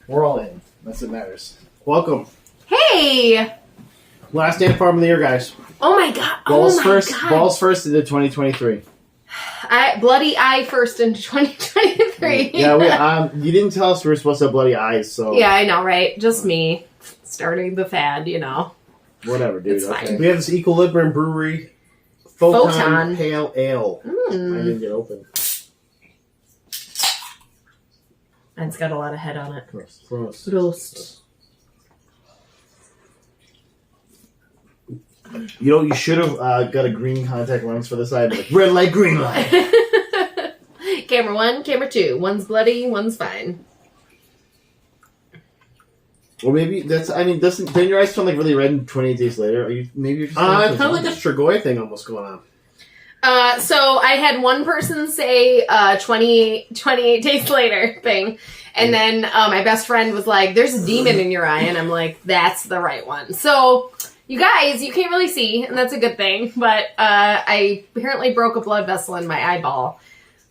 We're all in. That's what matters. Welcome. Hey! Last day of Farm of the Year, guys. Oh my god. Balls first into 2023. Bloody eye first into 2023. Yeah, you didn't tell us we were supposed to have bloody eyes, so... Yeah, I know, right? Just me starting the fad, you know. Whatever, dude. It's fine. We have this Equilibrium Brewery Photon Pale Ale. I didn't get open. And it's got a lot of head on it. Gross. You know, you should have got a green contact lens for this side. Like, red light, green light. Camera 1, camera 2. One's bloody, one's fine. Or maybe doesn't your eyes turn like really red 28 days later? Maybe you're just... it's kind of like a Strigoi thing almost going on. So I had one person say 28 days later thing. And then my best friend was like, there's a demon in your eye. And I'm like, that's the right one. So you guys, you can't really see, and that's a good thing. But I apparently broke a blood vessel in my eyeball.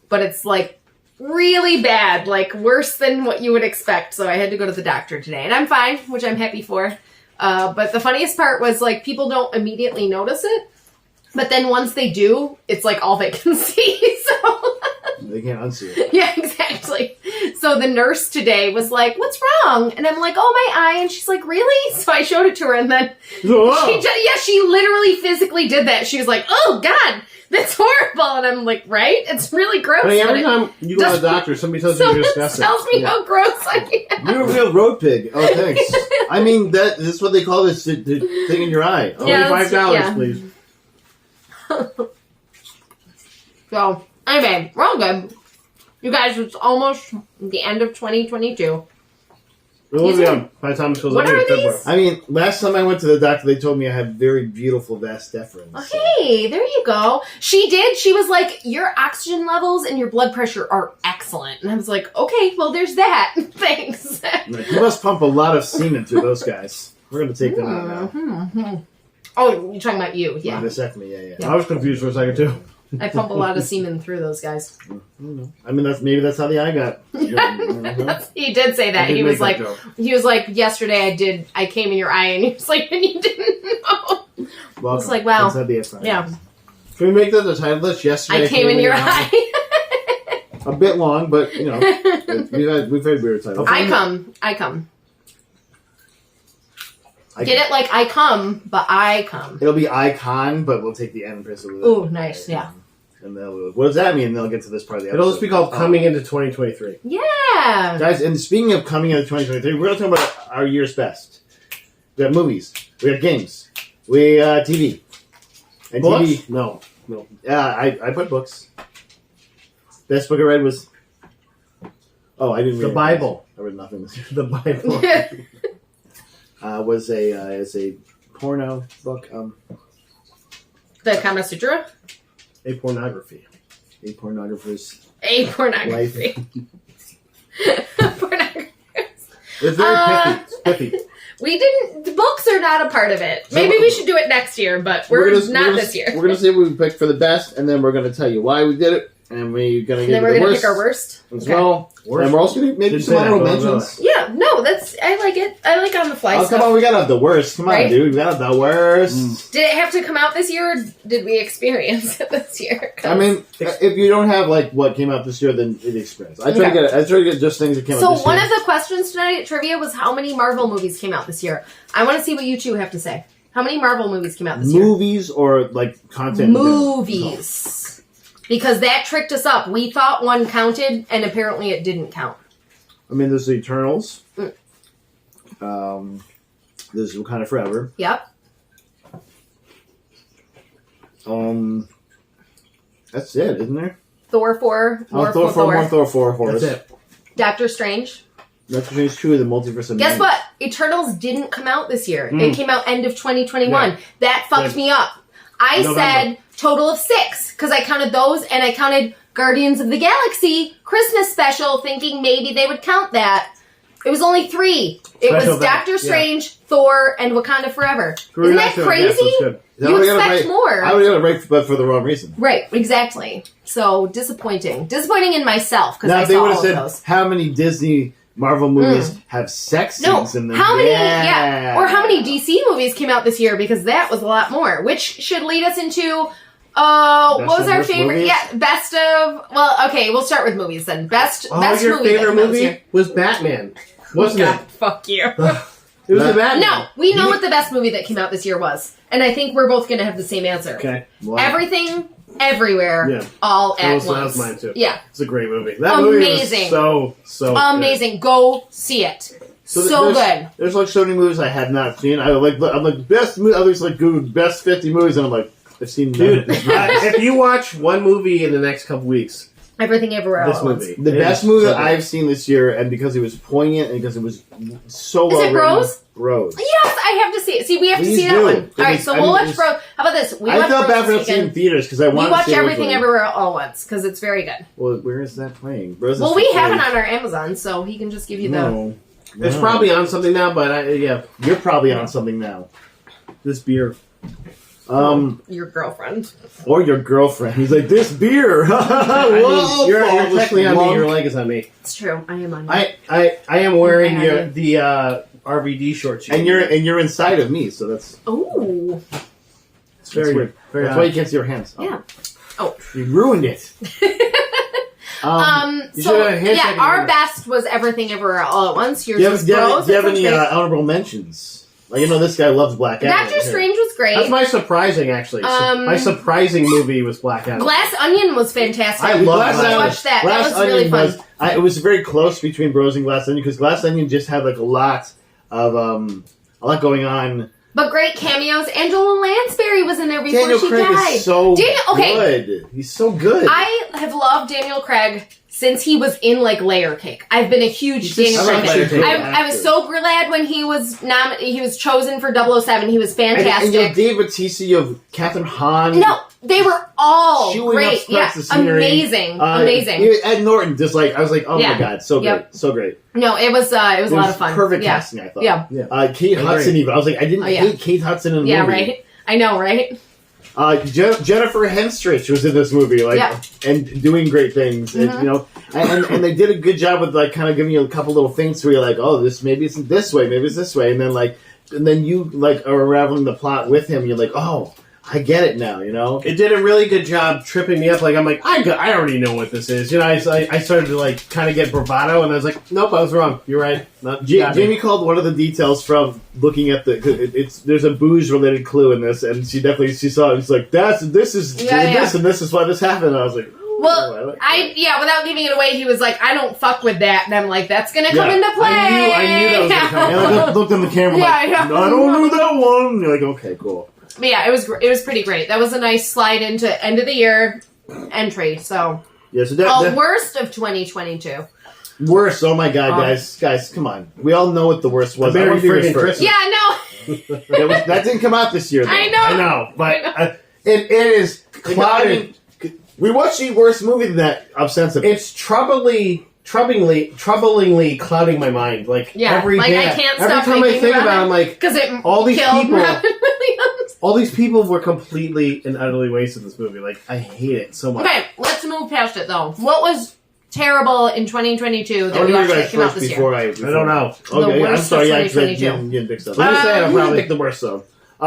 But it's like really bad, like worse than what you would expect. So I had to go to the doctor today. And I'm fine, which I'm happy for. But the funniest part was like people don't immediately notice it. But then once they do, it's like all they can see. So they can't unsee it. Yeah, exactly. So the nurse today was like, "What's wrong?" And I'm like, "Oh, my eye." And she's like, "Really?" So I showed it to her, and then she literally physically did that. She was like, "Oh God, that's horrible." And I'm like, "Right? It's really gross." I mean, every time you go to the doctor, somebody tells you you're disgusting. Tells me how gross I am. You're a real road pig. Oh, thanks. I mean, that's what they call this the thing in your eye. Only $5, please. So, anyway, we're all good. You guys, it's almost the end of 2022. By the time it goes What are these? I mean, last time I went to the doctor, they told me I have very beautiful vas deferens. Oh, hey, there you go. She did. She was like, your oxygen levels and your blood pressure are excellent. And I was like, okay, well, there's that. Thanks. You must pump a lot of semen through those guys. We're going to take them out now. Oh, you're talking about you, yeah. Vasectomy, yeah. I was confused for a second, too. I pump a lot of semen through those guys. I mean, that's how the eye got. He did say that. He was like, yesterday I came in your eye, and he was like, and you didn't know. Well, it's like, wow. Yeah. Can we make that the title list? Yesterday I came in your eye. A bit long, but you know, we've had weird titles. I come. Get it like I come, but I come. It'll be icon, but we'll take the end with it. Ooh, nice, yeah. And what does that mean? They'll get to this part of the episode. It'll just be called Coming into 2023. Yeah! Guys, and speaking of coming into 2023, we're going to talk about our year's best. We have movies. We have games. We TV. And Books? TV. No. Yeah, I put books. Best book I read was... Oh, I didn't read The Bible. I read nothing this year. The Bible. Was a porno book. The Kama Sutra? A pornography. A pornographer's Pornography. Pornography. It's very pithy. The books are not a part of it. Maybe we should do it next year, but we're not this year. We're going to say what we picked for the best, and then we're going to tell you why we did it, and we're going to get the worst. Pick our worst as well. And we're also going to maybe some honorable mentions. Yeah, no, I like it. I like on the fly stuff. Come on, we got to have the worst. Come on, dude. We got to have the worst. Did it have to come out this year, or did we experience it this year? I mean, if you don't have like what came out this year, then it experience. I try to get just things that came out this year. So one of the questions tonight at trivia was how many Marvel movies came out this year. I want to see what you two have to say. How many Marvel movies came out this year? Movies or like content? Movies. Because that tricked us up. We thought one counted, and apparently it didn't count. I mean, there's the Eternals. There's Wakanda Forever. Yep. That's it, isn't there? Thor 4. More Thor 4. That's it. Doctor Strange. Doctor Strange 2 of the Multiverse of Guess what? Eternals didn't come out this year. It came out end of 2021. Yeah. That fucked me up. I said total of 6 because I counted those and I counted Guardians of the Galaxy Christmas special thinking maybe they would count that. It was only 3. It was Doctor Strange, Thor, and Wakanda Forever. Isn't that crazy? You expect more. I would get a break, but for the wrong reason. Right, exactly. So disappointing. Disappointing in myself because I they saw would all have of those. said how many Disney Marvel movies have sex No, scenes in them. how many? Yeah. Or how many DC movies came out this year? Because that was a lot more. Which should lead us into. What was of our worst favorite? movies? Yeah, best of. Well, okay, we'll start with movies then. Best Your movie favorite that came out this year. movie was Batman, wasn't God, fuck you. it? It was the Batman. No, we know what the best movie that came out this year was, and I think we're both going to have the same answer. Okay. Wow. Everything, everywhere, Yeah. all at That once. was mine too. Yeah, It's a great movie. That movie Amazing. was so amazing. Go see it. So there's, good. There's like so many movies I have not seen. I'm like best movie. Others like Google best 50 movies, and I'm like I've seen none Dude, of these. if you watch one movie in the next couple weeks, Everything, everywhere, all this at once. movie. The it best is movie so that good. I've seen this year, and because it was poignant and because it was so Is well it written, Bros? Bros. Yes, I have to see it. See, we have to Please see that do. one. It All right, was- so I we'll mean, watch it was- Bros. How about this? We I watch felt Bros bad for this not seeing it in weekend. theaters because I We wanted watch to see it Everything originally. Everywhere all at once because it's very good. Well, where is that playing? Bros is Well, we still have it playing. on our Amazon, so he can just give you the. No. It's No. probably on something now, but yeah, You're probably on something now. this beer. Your girlfriend. Or your girlfriend. He's like, this beer. I Whoa, mean, you're Paul, technically on me. lump. Your leg is on me. It's true. I am on. You. I am wearing I have the RVD shorts. And you're inside of me, so that's Ooh. it's very weird. very That's why you odd. can't see your hands. Oh. Yeah. Oh. You ruined it. You So should have a handshake yeah, our together. best was Everything Everywhere All at Once. Yours Do you was have, do you have, Bros. do you have That any sounds great. honorable mentions? Like, this guy loves Black Adam. Doctor Strange was great. That's my surprising, actually. My surprising movie was Black Adam. Glass Onion was fantastic. I love Glass Glass Onion. Onion. watched that. Glass That was really Onion fun. it was very close between Bros and Glass Onion because Glass Onion just had like a lot going on. But great cameos. Angela Lansbury was in there before Daniel she Craig died. is so okay. good. He's so good. I have loved Daniel Craig since he was in like Layer Cake. I've been a huge Daniel I like Craig Layer fan. Cake. I was so glad when he was he was chosen for 007. He was and fantastic. you have Dave Bautista, you have Catherine Hahn. No, they were all Chewing up great. spurts Yeah, of scenery. amazing, amazing. Ed Norton, just like I was like, oh Yeah. my god, so Yep. great, so great. No, it was a lot of fun. Perfect yeah. casting, I thought. Yeah, Kate I Hudson, agree. even I was like, I didn't Oh, yeah. hate Kate Hudson in the yeah, movie. right. I know, right? Jennifer Henstridge was in this movie, like, Yeah. and doing great things, and, and they did a good job with like kind of giving you a couple little things where you're like, oh, this maybe it's this way, maybe it's this way, and then you like are unraveling the plot with him. And you're like, oh, I get it now, It did a really good job tripping me up. Like I'm like, I already know what this is. I started to like kind of get bravado, and I was like, nope, I was wrong. You're right. Jamie called one of the details from looking at there's a booze related clue in this, and she saw it. It's like this and this is why this happened. And I was like, Well, without giving it away, he was like, I don't fuck with that. And I'm like, that's going to come into play. I knew that was gonna come. and I looked on the camera like, Yeah, no, I don't know that one. And you're like, okay, cool. But yeah, it was pretty great. That was a nice slide into end of the year entry. So, Yeah, so that worst of 2022. worst. Oh my god, guys, come on. We all know what the worst was. Merry I wanna be yours friggin' first. Christmas. Yeah, no. That didn't come out this year. Though. I know. I know, but It is clouded. We watched the worst movie than that ostensibly. it's troublingly clouding my mind. Like every like day, I can't every stop time I thinking think about about it, it. I'm like, Because it all these killed people- Robin Williams. all these people were completely and utterly wasted this movie. Like I hate it so much. Okay, let's move past it though. What was terrible in 2022 I that want we to hear watched you that guys came out first this before year? I don't know. Okay, I'm worst sorry. of Yeah, 'cause I 2022. didn't pick stuff. I'm gonna say it, You probably. didn't pick the worst though.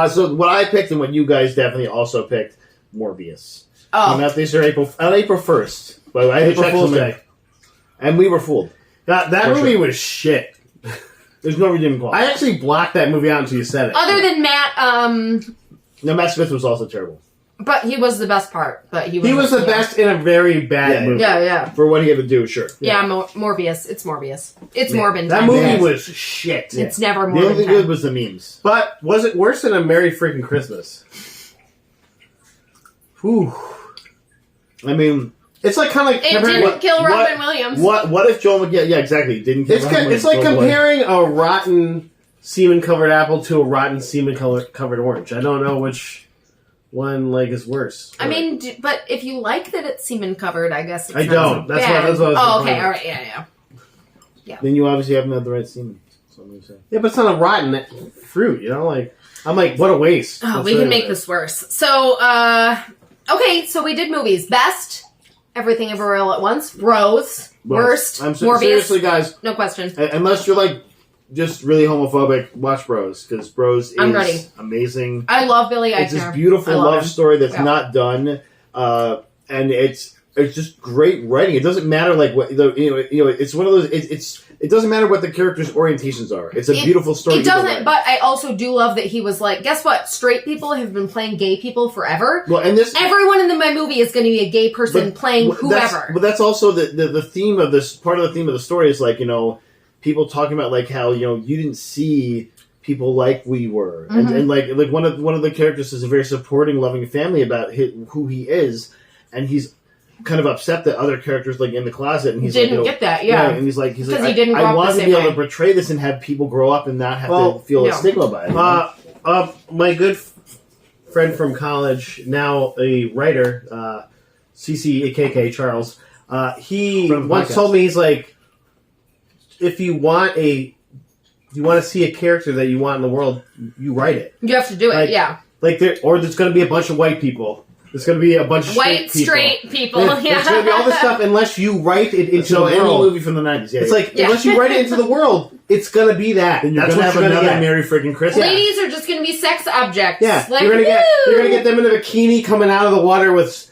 So what I picked and what you guys definitely also picked, Morbius. Oh, Came out this year, April 1st. But I had to April check Fool's something. Day. And we were fooled. That For movie sure. was shit. There's no redeeming quality. I actually blocked that movie out until you said it. other than Matt, No, Matt Smith was also terrible. but he was the best part. But he was the best in a very bad Yeah. movie. Yeah. For what he had to do, sure. Yeah, Morbius. It's Morbius. It's Yeah. Morbin That time. movie Yeah. was shit. It's never The only Morbin thing time. good was the memes. But was it worse than a Merry Freaking Christmas? Whew. I mean, It's like kind of like It didn't kill Robin Williams. what if Joel McGee? Yeah, exactly. Didn't kill Robin It's Williams. like Oh, boy. comparing a rotten semen-covered apple to a rotten semen-covered orange. I don't know which one is worse. I mean, but if you like that it's semen covered, I guess it's I not don't. so That's bad. what I was Oh, okay. complaining. All right. Yeah. Then you obviously haven't had the right semen. That's what I'm gonna say. Yeah, but it's not a rotten fruit, I'm like, what a waste. Oh, That's we what can it make is. this worse. So, okay, so we did movies. Best Everything Everywhere All at Once. Bros. Worst. Morbius. Seriously, guys. No question. Unless you're like just really homophobic, watch Bros, because Bros I'm is ready. amazing. I love Billy Eichner. It's this beautiful love story that's not done, and it's just great writing. It doesn't matter like what it's one of those. It doesn't matter what the characters' orientations are. It's a beautiful story. It doesn't, but I also do love that he was like, guess what? Straight people have been playing gay people forever. Well, and everyone in my movie is going to be a gay person playing whoever. But that's also the theme of this. Part of the theme of the story is like people talking about like how you didn't see people like we were, and like one of the characters is a very supporting, loving family about who he is, and he's kind of upset that other characters like in the closet, and he's didn't get that, and he's like, he didn't grow I up want the to same be able way. to portray this and have people grow up and not have to feel a stigma by it. My good friend from college, now a writer, CCKK Charles, he once told me, he's like, if you want to see a character that you want in the world, you write it. You have to do it, or there's going to be a bunch of white people. There's going to be a bunch of straight people. There's going to be all this stuff unless you write it into the world. Any movie from the 90s. It's like, unless you write it into the world, it's going to be that. And you're going to have another Merry Freaking Christmas. Ladies are just going to be sex objects. Yeah, like, you're going to get them in a bikini coming out of the water with...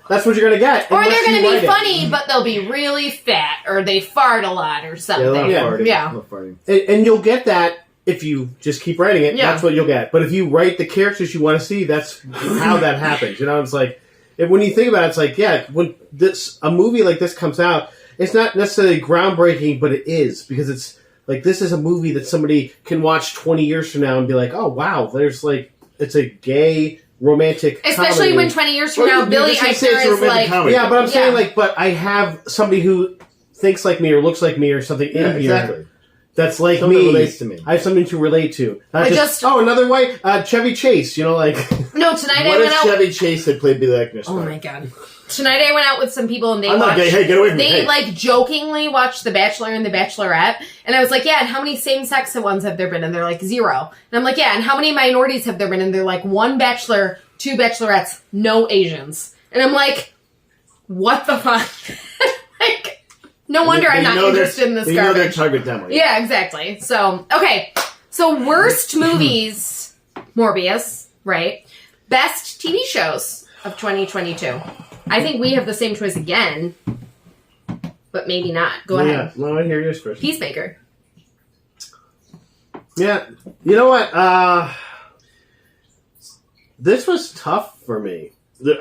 That's what you're going to get. Or they're going to be funny, but they'll be really fat, or they fart a lot, or something. Yeah. And you'll get that if you just keep writing it. That's what you'll get. But if you write the characters you want to see, that's how that happens. It's like, when you think about it, it's like, when a movie like this comes out, it's not necessarily groundbreaking, but it is, because it's like, this is a movie that somebody can watch 20 years from now and be like, oh wow, there's like, it's a gay romantic especially comedy. When 20 years from now Billy Eichner is like comedy. Yeah, but I'm saying like, but I have somebody who thinks like me or looks like me or something in here that's like something me. Relates to me. I have something to relate to. Not I just another white Chevy Chase, like no, tonight what I went if out Chevy Chase had played Billy Eichner? Oh my god. Tonight I went out with some people and they I'm watched, not gay. Hey, get away from me. They like jokingly watched The Bachelor and The Bachelorette, and I was like, yeah, and how many same-sex ones have there been? And they're like 0. And I'm like, yeah, and how many minorities have there been? And they're like 1 bachelor, 2 bachelorettes, no Asians. And I'm like, what the fuck? Like, no wonder I'm not interested in this garbage. They know their target demo. Yeah, exactly. So, okay. So, worst movies, Morbius, right? Best TV shows of 2022. I think we have the same choice again, but maybe not. Go ahead. Yeah, I hear yours first. Peacemaker. Yeah. You know what? This was tough for me.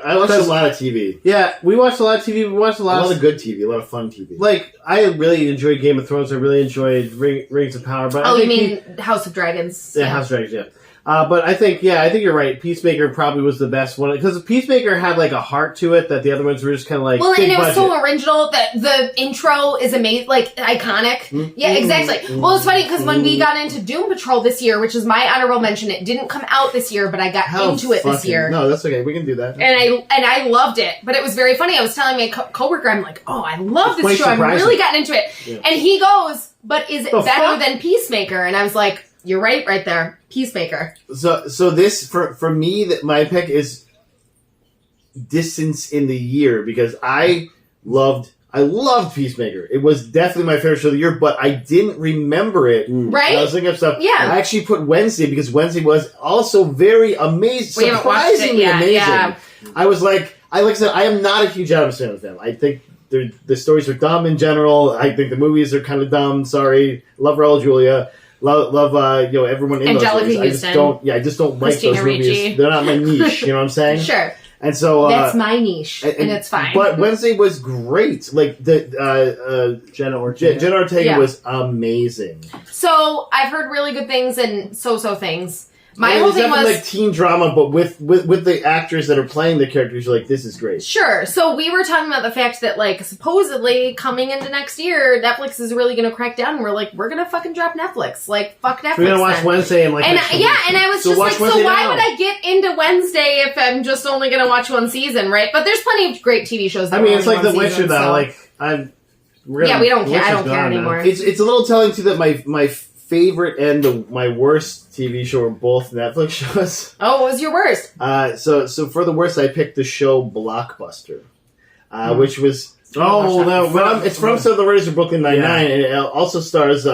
I watched a lot of TV. Yeah, we watched a lot of TV. We watched a lot of good TV, a lot of fun TV. Like, I really enjoyed Game of Thrones. I really enjoyed Rings of Power. But you mean House of Dragons? Yeah, House of Dragons, yeah. But I think you're right. Peacemaker probably was the best one. Because Peacemaker had, like, a heart to it that the other ones were just kind of like, well, big and it was budget. so original that the intro is amazing, like, iconic. Yeah, exactly. Well, it's funny because when we got into Doom Patrol this year, which is my honorable mention, it didn't come out this year, but I got into it this year. No, that's okay. We can do that. And I loved it. But it was very funny. I was telling my coworker, I'm like, oh, I love this show. Surprising. I've really gotten into it. Yeah. And he goes, but is it better than Peacemaker? And I was like, you're right there. Peacemaker. So this, for me, that my pick is distance in the year, because I loved Peacemaker. It was definitely my favorite show of the year, but I didn't remember it. Right? I was thinking of stuff. Yeah. I actually put Wednesday because Wednesday was also very amazing, surprisingly amazing. Yeah. I was like I said, I am not a huge Adam Sandler fan. I think the stories are dumb in general. I think the movies are kind of dumb. Sorry. Love Raul Julia. Love everyone in Angelica those movies. Houston. I just don't like Christina those movies. Ricci. They're not my niche. You know what I'm saying? Sure. And so that's my niche, and it's fine. But Wednesday was great. Like Jenna Ortega was amazing. So I've heard really good things and so things. My whole thing was like teen drama, but with the actors that are playing the characters, you're like, this is great. Sure. So we were talking about the fact that, like, supposedly coming into next year, Netflix is really going to crack down. And we're like, we're going to fucking drop Netflix. Like, fuck Netflix. We're going to watch Wednesday and like. And I was just like, so why would I get into Wednesday if I'm just only going to watch one season, right? But there's plenty of great TV shows. That it's like The Witcher, though. So. Like, we don't care. I don't care anymore. It's a little telling too that my favorite and my worst TV show are both Netflix shows. Oh, what was your worst? So for the worst, I picked the show Blockbuster. which was it's from some of the writers of Brooklyn Nine-Nine, and it also stars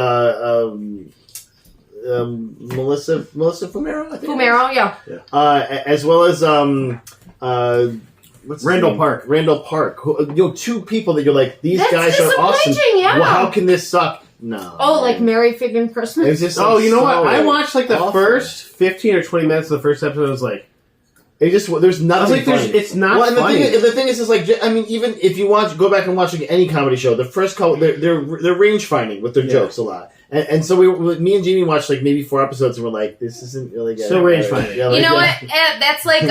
Melissa Fumero, I think. Fumero, yeah. As well as Randall Park. Randall Park. Who, two people that you're like, these guys are awesome. Yeah. Well, how can this suck? No. Oh, like Merry Friggin' Christmas? It's just you know what? I watched like the awful. first 15 or 20 minutes of the first episode. I was like, there's nothing. It's not well, and funny. The thing is, like, I mean, even if you go back and watch like, any comedy show, the first couple, they're range finding with their jokes a lot. And so me and Jamie watched like maybe 4 episodes, and we're like, "This isn't really good." So range finding. You know what? That's like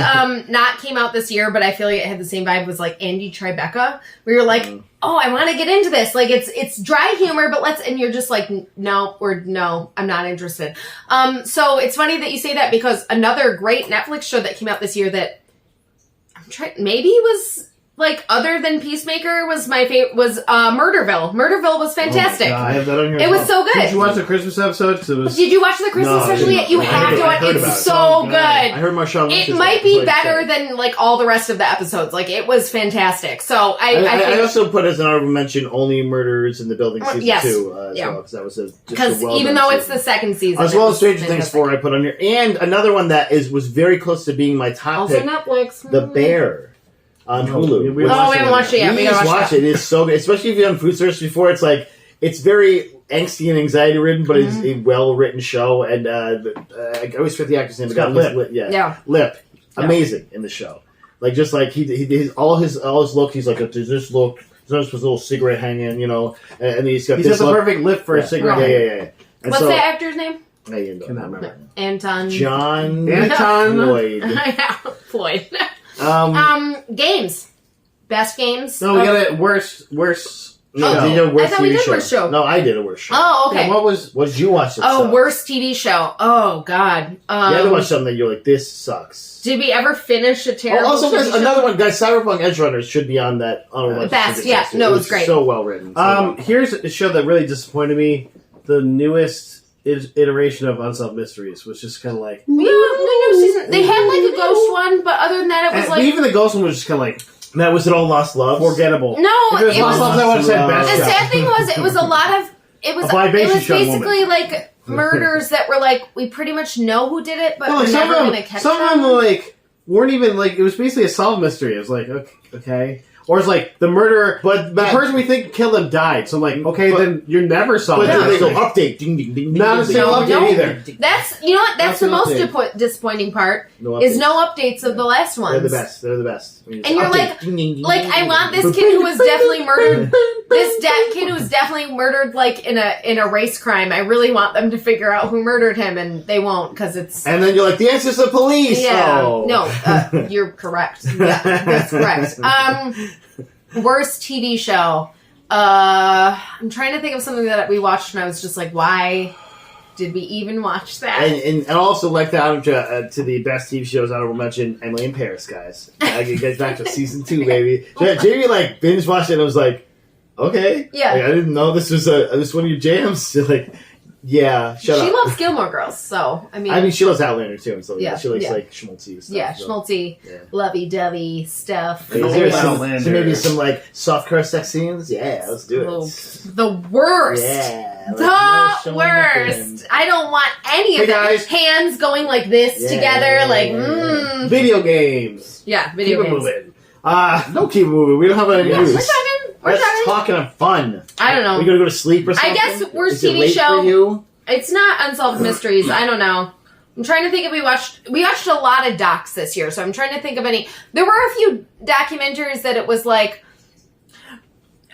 not came out this year, but I feel like it had the same vibe. Was like Andy Tribeca, where you're like, "Oh, I want to get into this." Like it's dry humor, but and you're just like, "No, I'm not interested." So it's funny that you say that because another great Netflix show that came out this year that I'm trying maybe was. Like, other than Peacemaker was my favorite, was Murderville. Murderville was fantastic. I have that on here. It was so good. Did you watch the Christmas episode? Did you watch the Christmas special yet? You have to watch it. It's so good. I heard Marshawn Lynch. It might be better than, like, all the rest of the episodes. Like, it was fantastic. So, I also put as an honorable mention Only Murders in the Building season 2 as well, because that was because even though it's the second season. As well as Stranger Things 4 I put on here. And another one that was very close to being my top pick. Also Netflix. The Bear. On Hulu. We haven't watched it yet. We gotta watch it. It is so good. Especially if you've done food service before. It's like, it's very angsty and anxiety ridden, but it's a well written show. And I always forget the actor's name. It's got Lip. Lip. Amazing in the show. Like, just like, all his look, he's like, there's this look, there's this little cigarette hanging, you know, and he's got the perfect lip for a cigarette. Yeah. And what's that actor's name? I cannot remember. Anton Floyd. Floyd. Games. Best games. No, we got it. Worst. No, I thought we did worst show. No, I did a worst show. Oh, okay. Yeah, what did you watch? Worst TV show. Oh, God. You had to watch something that you're like, this sucks. Did we ever finish a terrible also, TV show? another one, guys, Cyberpunk Edge Runners should be on that. Best, yeah. No, it was great. So well written. Here's a show that really disappointed me. The newest iteration of Unsolved Mysteries was just kind of like... Yeah, the new season. They had like a ghost one, but other than that, it was like... Even the ghost one was just kind of like... That was it all Lost Love? Forgettable. No, if it was Lost Love, I would have said best. The sad thing was, it was a lot of... It was basically like murders that were like, we pretty much know who did it, but we're never going to catch them. Some of them like, weren't even like... It was basically a solved mystery. It was like, okay... Or it's like the murderer, but the person we think killed him died. So I'm like, okay, then you're never solving. But they go update, ding ding ding. Not a single update either. That's that's the most disappointing part. Is no updates of the last ones. They're the best. And you're like I want this kid who was definitely murdered. This kid who was definitely murdered, like in a race crime. I really want them to figure out who murdered him, and they won't because it's. And then you're like, the answer's the police. Yeah. Oh. No, you're correct. Yeah, that's correct. Worst TV show. I'm trying to think of something that we watched and I was just like, why did we even watch that? And also like that to the best TV shows honorable mention, Emily in Paris, guys. It gets back to season 2, baby. Jamie like binge watched it and was like, okay. Yeah. Like, I didn't know this was one of your jams. Like, yeah, she loves Gilmore Girls, so I mean she loves Outlander too, and so she likes like schmaltzy stuff. Yeah, schmaltzy, lovey-dovey stuff. Maybe some like softcore sex scenes. Yeah, let's do it. The worst. Yeah, the worst. I don't want any of that. Hands going like this together, like video games. Yeah, video games. Moving. Don't keep moving. We don't have any news. We're talking of fun. I don't know. We gonna go to sleep or something? I guess worst TV late show. For you? It's not Unsolved Mysteries. I don't know. I'm trying to think if we watched a lot of docs this year, so I'm trying to think of any. There were a few documentaries that it was like,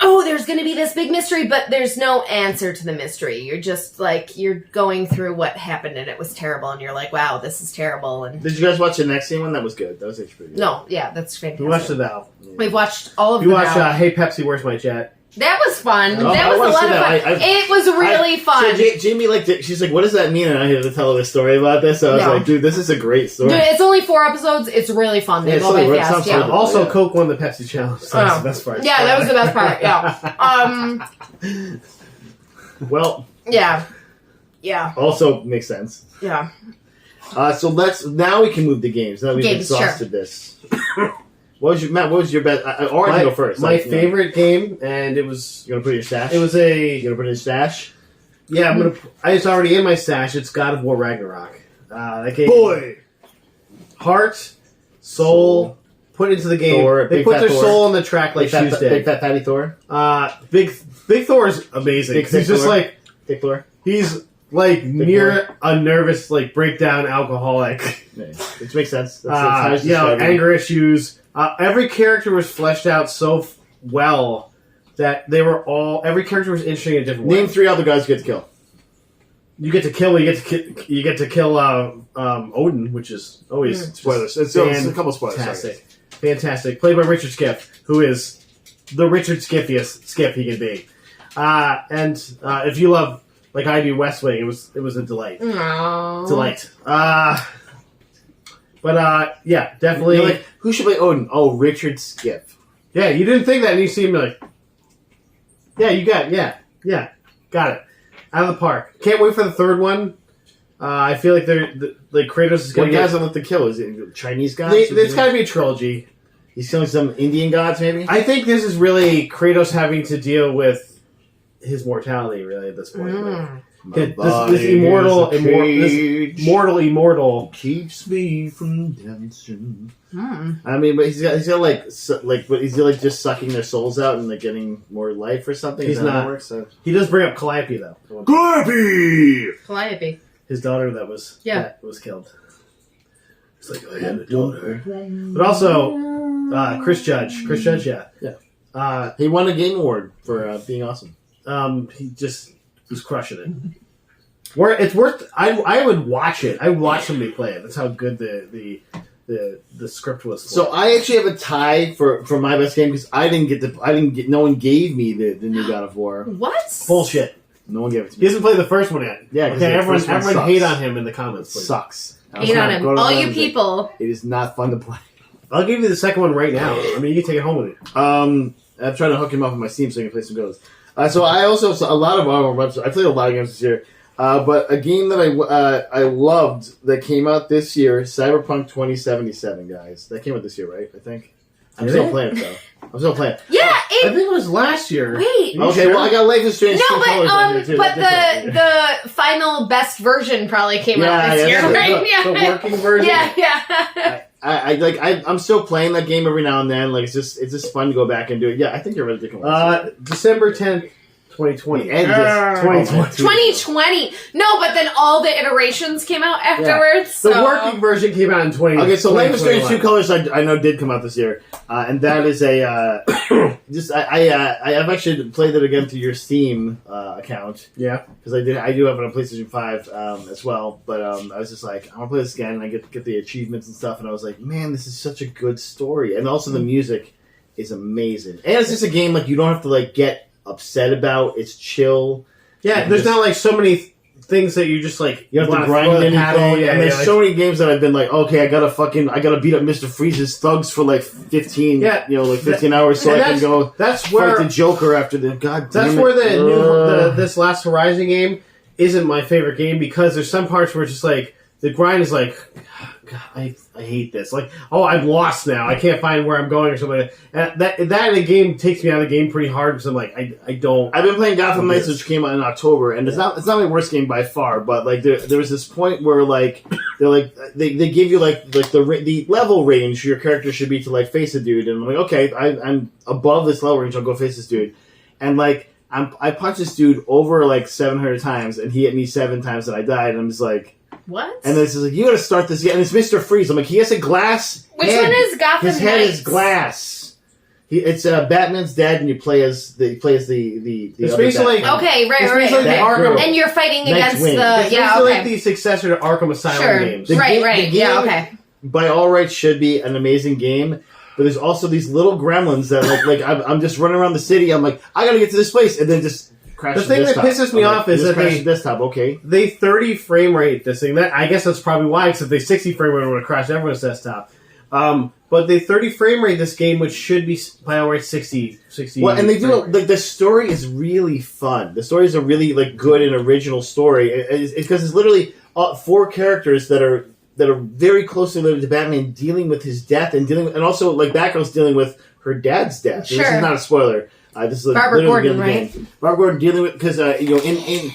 oh, there's going to be this big mystery, but there's no answer to the mystery. You're just like, you're going through what happened and it was terrible, and you're like, wow, this is terrible. And did you guys watch the Nexium one? That was good. That was actually pretty good. No, yeah, that's fantastic. We watched it now. We've watched all of them. You watched Hey Pepsi, Where's My Jet? That was fun. Oh, that was a lot of fun. It was really fun. So Jamie liked it. She's like, what does that mean? And I had to tell her the story about this. So I was like, dude, this is a great story. Dude, it's only 4 episodes. It's really fun. They go by fast. Yeah. Also, Coke won the Pepsi challenge. So that's the best part. Yeah, that was the best part. Yeah. Well. Yeah. Yeah. Also makes sense. Yeah. So now we can move to games. Now we've exhausted this. What was your best? I want to go first. My favorite game, and it was. You gonna put it in your stash? It was You gonna put it in your stash? Yeah, it's already in my stash. It's God of War Ragnarok. That game. Boy, Heart, soul, put into the game. Thor, they put their soul on the track like shoes did. Big fat fatty Thor. Big Thor is amazing. He's just like Big Thor. He's like near a nervous breakdown alcoholic. Which makes sense. That's anger issues. Every character was fleshed out so well that every character was interesting in a different way. Name 3 other guys you get to kill. You get to kill Odin, which is always spoilers. It's a couple spoilers. Fantastic. Played by Richard Skiff, who is the Richard Skiffiest Skiff he can be. And if you love, like I do, West Wing, it was a delight. Aww. Delight. Yeah, definitely. You're like, who should play Odin? Oh, Richard Skiff. Yeah, you didn't think that, and you see him like, got it. Out of the park. Can't wait for the third one. I feel like Kratos is going to get... What guys I love to kill? Is it Chinese gods? It's got to be a trilogy. He's killing some Indian gods, maybe? I think this is really Kratos having to deal with his mortality, really, at this point. This immortal keeps me from dancing. I mean, but he's got but he's like just sucking their souls out and like getting more life or something. He's not. He does bring up Calliope though. Calliope, his daughter that was killed. It's like I had a daughter, but also Chris Judge, yeah. He won a Game Award for being awesome. He just was crushing it. It's worth. I would watch it. I would watch somebody play it. That's how good the script was. So I actually have a tie for my best game because I didn't get. No one gave me the new God of War. What? Bullshit. No one gave it to me. He hasn't played the first one yet. Yeah. Okay. Everyone hate on him in the comments. Please. Sucks. Hate on him. All you people. It is not fun to play. I'll give you the second one right now. I mean, you can take it home with you. I'm trying to hook him up on my Steam so I can play some goes. So I also saw a lot of our websites. I played a lot of games this year. But a game that I loved that came out this year, Cyberpunk 2077, guys. That came out this year, right? I think. I'm still playing it, though. I'm still playing it. Yeah, I think it was last year. Wait. Okay, well, I got Life is Strange. No, but the final best version probably came out this year, right? The working version? Yeah. I'm still playing that game every now and then. Like, it's just fun to go back and do it. Yeah, I think you're ridiculous. December 10th. 2020. 2020. No, but then all the iterations came out afterwards. Yeah. The working version came out in 2020. Okay, so Life is Strange 2 Colors I know did come out this year. And that is a... I've actually played it again through your Steam account. Yeah. Because I do have it on PlayStation 5 as well. But I was just like, I want to play this again. And I get the achievements and stuff. And I was like, man, this is such a good story. And also the music is amazing. And it's just a game like you don't have to like get upset about. It's chill. Yeah, there's not like so many things that you just like you have to grind anything. And there's so many games that I've been like, okay, I gotta beat up Mr. Freeze's thugs for like 15 hours so I can go fight the Joker after the That's where this last Horizon game isn't my favorite game because there's some parts where it's just like the grind is like, God, I hate this. Like, oh, I'm lost now. I can't find where I'm going or something like that. That in a game takes me out of the game pretty hard because I'm like, I don't. I've been playing Gotham Knights, which came out in October, and it's not my worst game by far. But like, there was this point where like they give you like the level range your character should be to like face a dude, and I'm like, okay, I'm above this level range. I'll go face this dude, and like I punched this dude over like 700 times, and he hit me 7 times, and I died. And I'm just like. What? And then it's like, you gotta start this again. And it's Mr. Freeze. I'm like, he has a glass Which head. one is Gotham His head is glass. It's Batman's dad, and you play as the It's other basically Batman. Okay, right. The Arkham, and you're fighting Night's against Wing. the It's like the successor to Arkham Asylum games. The right. game, Yeah, okay. By all rights, should be an amazing game. But there's also these little gremlins that like I'm just running around the city. I'm like, I gotta get to this place, and then just. The thing that pisses me off is that they 30 frame rate this thing. That I guess that's probably why, because if they 60 frame rate, it would have crashed everyone's desktop. But they 30 frame rate this game, which should be by all rights 60. Well, and they do the story is really fun. The story is a really like good and original story. It's because it's literally 4 characters that that are very closely related to Batman dealing with his death and also like Batgirl's dealing with her dad's death. Sure. This is not a spoiler. This is Barbara Gordon, right? Barbara Gordon dealing with because in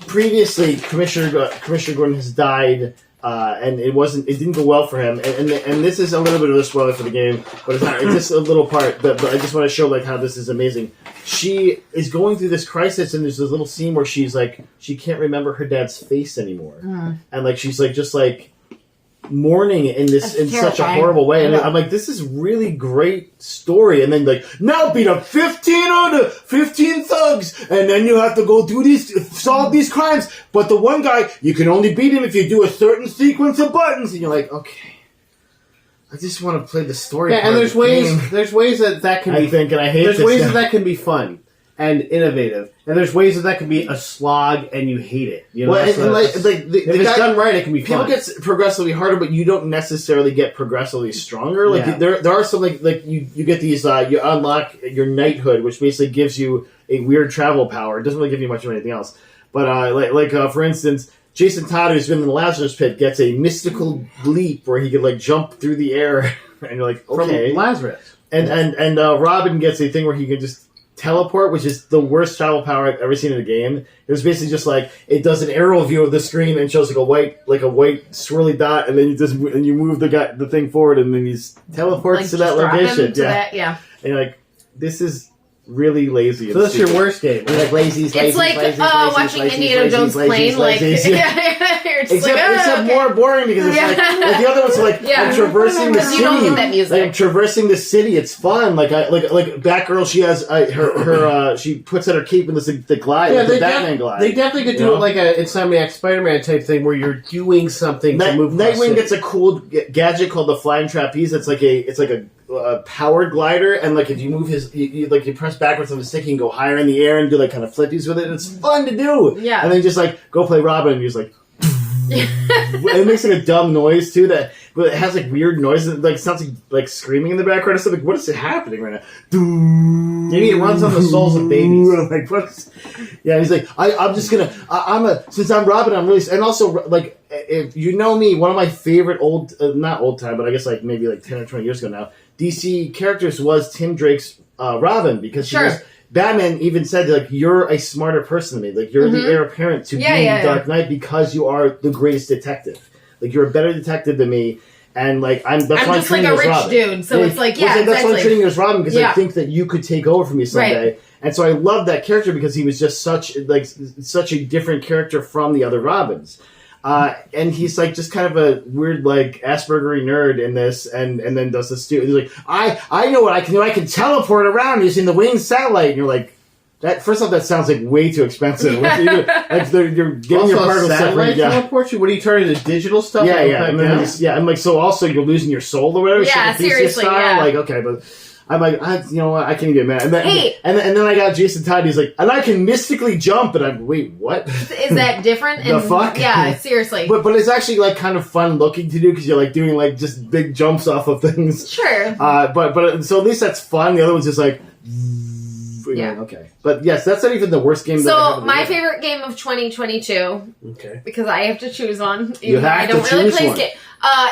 previously Commissioner Gordon has died. And it didn't go well for him, and this is a little bit of a spoiler for the game, but it's not. It's just a little part, but I just want to show like how this is amazing. She is going through this crisis, and there's this little scene where she's like, she can't remember her dad's face anymore, and like she's like just like mourning in such a horrible way, and I'm like, this is really great story, and then like now beat up 15 thugs, and then you have to go through solve these crimes, but the one guy you can only beat him if you do a certain sequence of buttons, and you're like, okay, I just want to play the story. Yeah, and there's ways that can be. There's ways that can be fun and innovative, and there's ways that can be a slog and you hate it. You know, if it's done right, it can be fun. People get progressively harder, but you don't necessarily get progressively stronger. Like there are some like you get these you unlock your knighthood, which basically gives you a weird travel power. It doesn't really give you much of anything else. But for instance, Jason Todd, who's been in the Lazarus Pit, gets a mystical leap where he can like jump through the air, and you're like, okay, from Lazarus. And Robin gets a thing where he can just teleport, which is the worst travel power I've ever seen in a game. It was basically just like it does an aerial view of the screen and shows like a white swirly dot, and then you move the thing forward, and then he teleports like to that location. Yeah, and you're like, this is really lazy. So that's your worst game. Like lazy. It's like watching Indiana Jones plane. Like except more boring because it's like the other one's like I'm traversing the city. You don't get that music. Like I'm traversing the city. It's fun. Like Batgirl. She has her she puts out her cape in the glide. Yeah, the Batman glide. They definitely could do it like a Insomniac Spider-Man type thing where you're doing something to move. Nightwing gets a cool gadget called the Flying Trapeze. It's like a powered glider, and like if you move you press backwards on the stick, you can go higher in the air and do like kind of flippies with it. And it's fun to do. Yeah. And then just like go play Robin, and you're just like. It makes like a dumb noise too. But it has like weird noises. Like sounds like screaming in the background. It's like, what is happening right now? Maybe it runs on the souls of babies. Like what's? Yeah, he's like, I'm just gonna. Since I'm Robin, I'm really. And also, like, if you know me, one of my favorite not old time, but I guess like maybe like 10 or 20 years ago now, DC characters was Tim Drake's Robin, because Batman even said, like, you're a smarter person than me. Like, you're the heir apparent to being Dark Knight because you are the greatest detective. Like, you're a better detective than me. And, like, that's why I'm just like treating a you as rich Robin. dude. So it's like, that's why I'm treating you as Robin, because I think that you could take over for me someday. Right. And so I love that character because he was just such a different character from the other Robins. And he's like just kind of a weird like Aspergery nerd in this, and then does this too. He's like, I know what I can do. I can teleport around using the winged satellite. And you're like, that. First off, that sounds like way too expensive. Like, you're getting also, your particles satellite teleport you. What are you turning into digital stuff? I'm like, so also you're losing your soul or whatever. Yeah, seriously. Yeah. Like, okay, but. I'm like, you know what? I can't get mad. And then I got Jason Todd. He's like, and I can mystically jump. And I'm, wait, what? Is that different? The fuck? Yeah, seriously. But it's actually like kind of fun looking to do because you're like doing like just big jumps off of things. Sure. But so at least that's fun. The other one's just like, okay. But yes, that's not even the worst game. So my favorite game of 2022. Okay. Because I have to choose one. You have to choose one.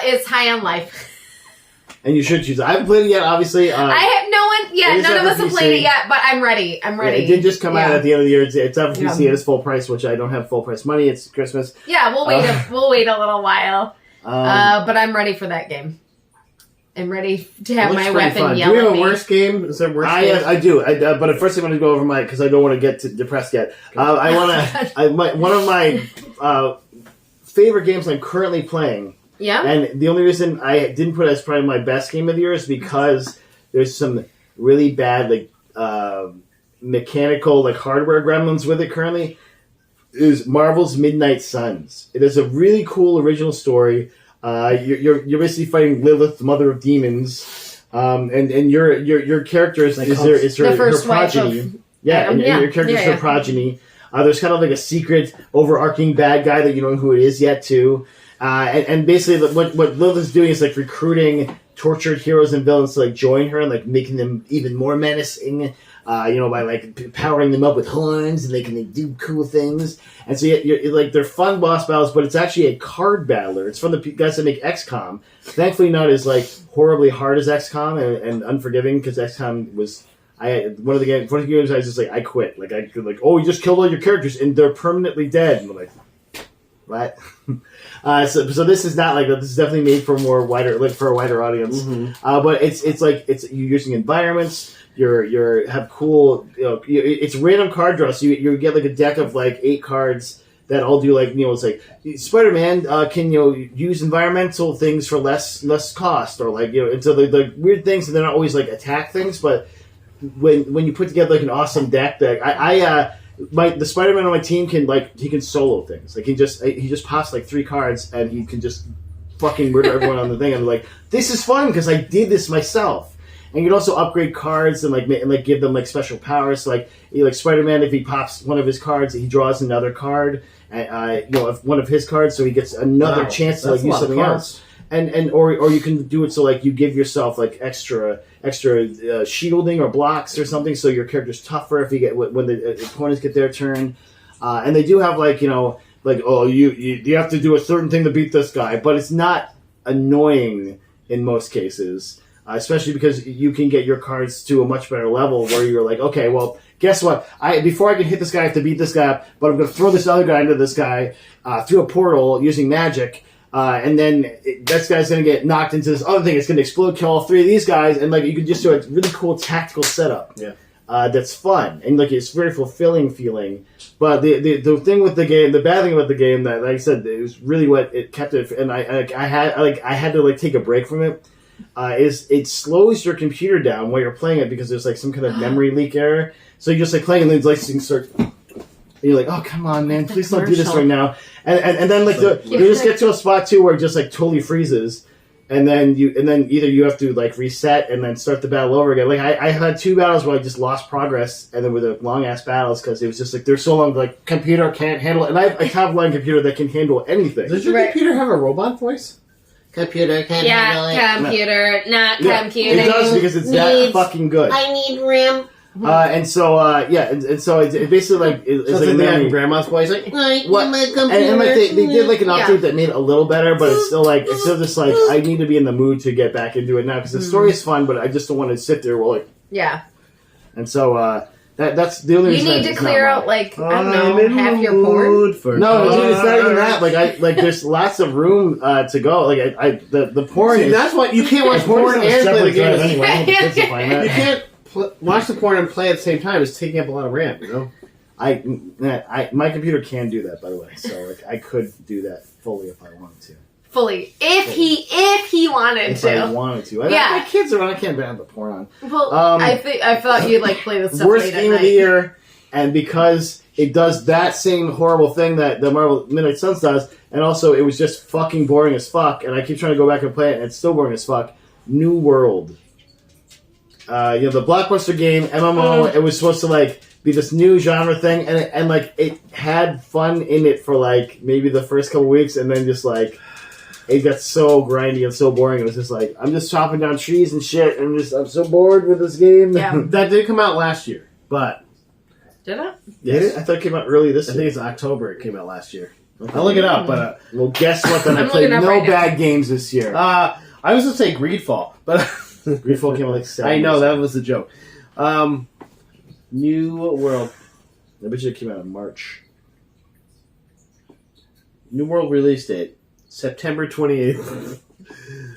Is High on Life. And you should choose. I haven't played it yet, obviously. I have no one. Yeah, none of us have played it yet, but I'm ready. I'm ready. Yeah, it did just come out at the end of the year. It's up for PC. It is full price, which I don't have full price money. It's Christmas. Yeah, we'll wait. We'll wait a little while. But I'm ready for that game. I'm ready to have my weapon yell at me. Do we have a worst game? Is there a worst game? I do. But first I'm going to go over my, because I don't want to get depressed yet. I want to. One of my favorite games I'm currently playing. Yeah. And the only reason I didn't put it as probably my best game of the year is because there's some really bad like mechanical like hardware gremlins with it currently. Is Marvel's Midnight Suns. It is a really cool original story. You're basically fighting Lilith, the mother of demons, and your character is her progeny. Your character is her progeny. There's kind of like a secret overarching bad guy that you don't know who it is yet too. And basically, what Lilith is doing is like recruiting tortured heroes and villains to like join her and like making them even more menacing. by like powering them up with horns and they can do cool things. And so you're like they're fun boss battles, but it's actually a card battler. It's from the guys that make XCOM. Thankfully, not as like horribly hard as XCOM and unforgiving because XCOM was. One of the games I was just like I quit. Like I could oh you just killed all your characters and they're permanently dead. And I'm like, what? So this is not like that. This is definitely made for a wider audience. Mm-hmm. But it's like you're using environments. You're have cool. It's random card draw. So you get like a deck of like 8 cards that all do like it's like Spider-Man can use environmental things for less cost or like and so the weird things and they're not always like attack things, but when you put together like an awesome deck the Spider-Man on my team he can solo things. Like he just pops like 3 cards and he can just fucking murder everyone on the thing. I'm like, this is fun because I did this myself. And you can also upgrade cards and like give them like special powers. So like Spider-Man, if he pops one of his cards, he draws another card. If one of his cards, so he gets another chance to like use something else. Or you can do it so like you give yourself like extra shielding or blocks or something, so your character's tougher if you get when the opponents get their turn. And they do have you have to do a certain thing to beat this guy, but it's not annoying in most cases, especially because you can get your cards to a much better level where you're like, okay, well, guess what? Before I can hit this guy, I have to beat this guy up, but I'm going to throw this other guy into this guy through a portal using magic. And then this guy's going to get knocked into this other thing. It's going to explode, kill all 3 of these guys, and like you can just do a really cool tactical setup. Yeah, that's fun and like it's very fulfilling feeling. But the thing with the game, the bad thing about the game, that like I said, it was really what it kept it. And I had to like take a break from it. Is it slows your computer down while you're playing it because there's like some kind of memory leak error. So you're just like playing and then like things start. And you're like, oh, come on, man, please don't do this right now. And then like you just get to a spot too where it just like totally freezes, and then either you have to like reset and then start the battle over again. Like I had 2 battles where I just lost progress, and then with the long ass battles because it was just like they're so long. Like computer can't handle it, and I have a top line computer that can handle anything. Does your computer have a robot voice? Computer can't handle it. Computer, not computing. It does because it's that fucking good. I need RAM. And so it basically like it's like a memory. Grandma's voice, like what? And like they did like an update that made it a little better, but it's still just like I need to be in the mood to get back into it now because the story is fun, but I just don't want to sit there while And so that's the only reason you need to clear out like I don't know half your porn. No, dude, it's not even that. Like there's lots of room to go. Like the porn. See, that's why you can't watch porn and play the game anyway. You can't. Watch the porn and play at the same time is taking up a lot of RAM, my computer can do that, by the way. So like, I could do that fully if I wanted to. If he wanted to. If I wanted to. My kids are on. I can't have the porn on. Well, I thought you'd like play the stuff worst late game at of the year, and because it does that same horrible thing that the Marvel Midnight Suns does, and also it was just fucking boring as fuck, and I keep trying to go back and play it, and it's still boring as fuck. New World. The blockbuster game MMO. It was supposed to like be this new genre thing, and like it had fun in it for like maybe the first couple weeks, and then just like it got so grindy and so boring. It was just like I'm just chopping down trees and shit, and I'm so bored with this game. Yeah. That did come out last year, but did it? Yes. I thought it came out early this year. I think it's October. It came out last year. I'll look it up, but well, guess what? Then I played no bad games this year. I was gonna say Greedfall, but. Greedfall came out like 7 I know, that was the joke. New World. I bet you it came out in March. New World release date. September 28th.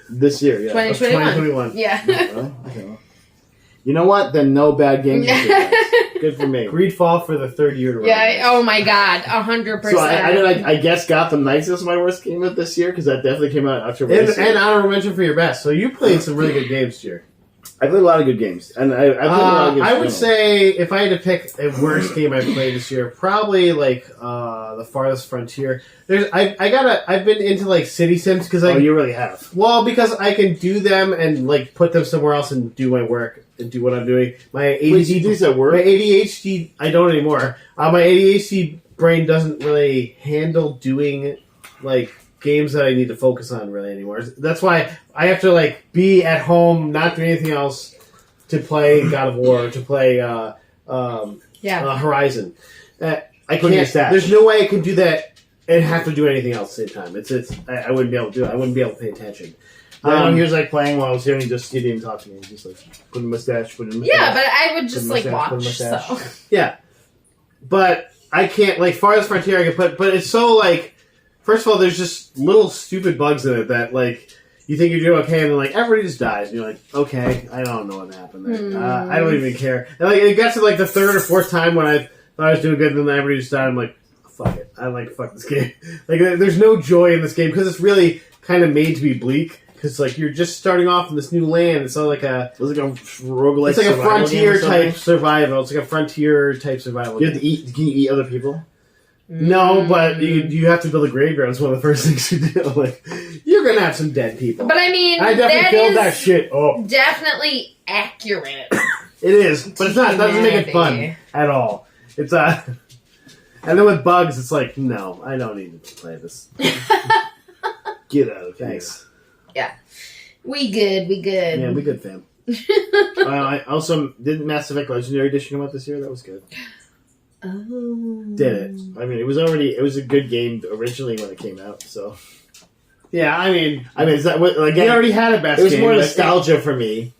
This year, yeah. 2021. Yeah. Okay. You know what? Then no bad games. Good for me. Greedfall for the 3rd year. Yeah. Oh my God. 100%. So I guess Gotham Knights is my worst game of this year because that definitely came out October. And honorable mention for your best. So you played some really good games this year. I played a lot of good games, and I played a lot of games. I would say if I had to pick a worst game I played this year, probably like The Farthest Frontier. I've been into like City Sims because you really have. Well, because I can do them and like put them somewhere else and do my work and do what I'm doing. My ADHD, I don't anymore. My ADHD brain doesn't really handle doing like games that I need to focus on really anymore. That's why I have to like be at home, not do anything else, to play God of War, to play Horizon. I can't. There's no way I can do that and have to do anything else at the same time. I wouldn't be able to do it. I wouldn't be able to pay attention. He was like playing while I was hearing he didn't even talk to me. He was just like put a mustache, put a mustache. Yeah, but I would just like watch. So. Yeah, but I can't like Farthest Frontier. I can put, but it's so like. First of all, there's just little stupid bugs in it that like you think you're doing okay, and then like everybody just dies, and you're like, okay, I don't know what happened there. I don't even care. And like it got to like the third or fourth time when I thought I was doing good, and then everybody just died. I'm like, fuck it. Fuck this game. Like there's no joy in this game because it's really kind of made to be bleak. Because like you're just starting off in this new land, it's not like a roguelike. It's like a frontier type survival. It's like a frontier type survival. You have to eat. Can you eat other people? No, but you have to build a graveyard. It's one of the first things you do. Like you're gonna have some dead people. But I mean, I definitely filled that shit up. Definitely accurate. It is, but it's not. It doesn't make it fun at all. It's and then with bugs, it's like no, I don't need to play this. Get out of here. Thanks. Yeah. We good. Yeah, we good, fam. I also didn't Mass Effect Legendary Edition come out this year. That was good. Oh. Did it? I mean, it was a good game originally when it came out. So yeah, I mean, is that what? Again, you already had a best. It was game, more nostalgia for me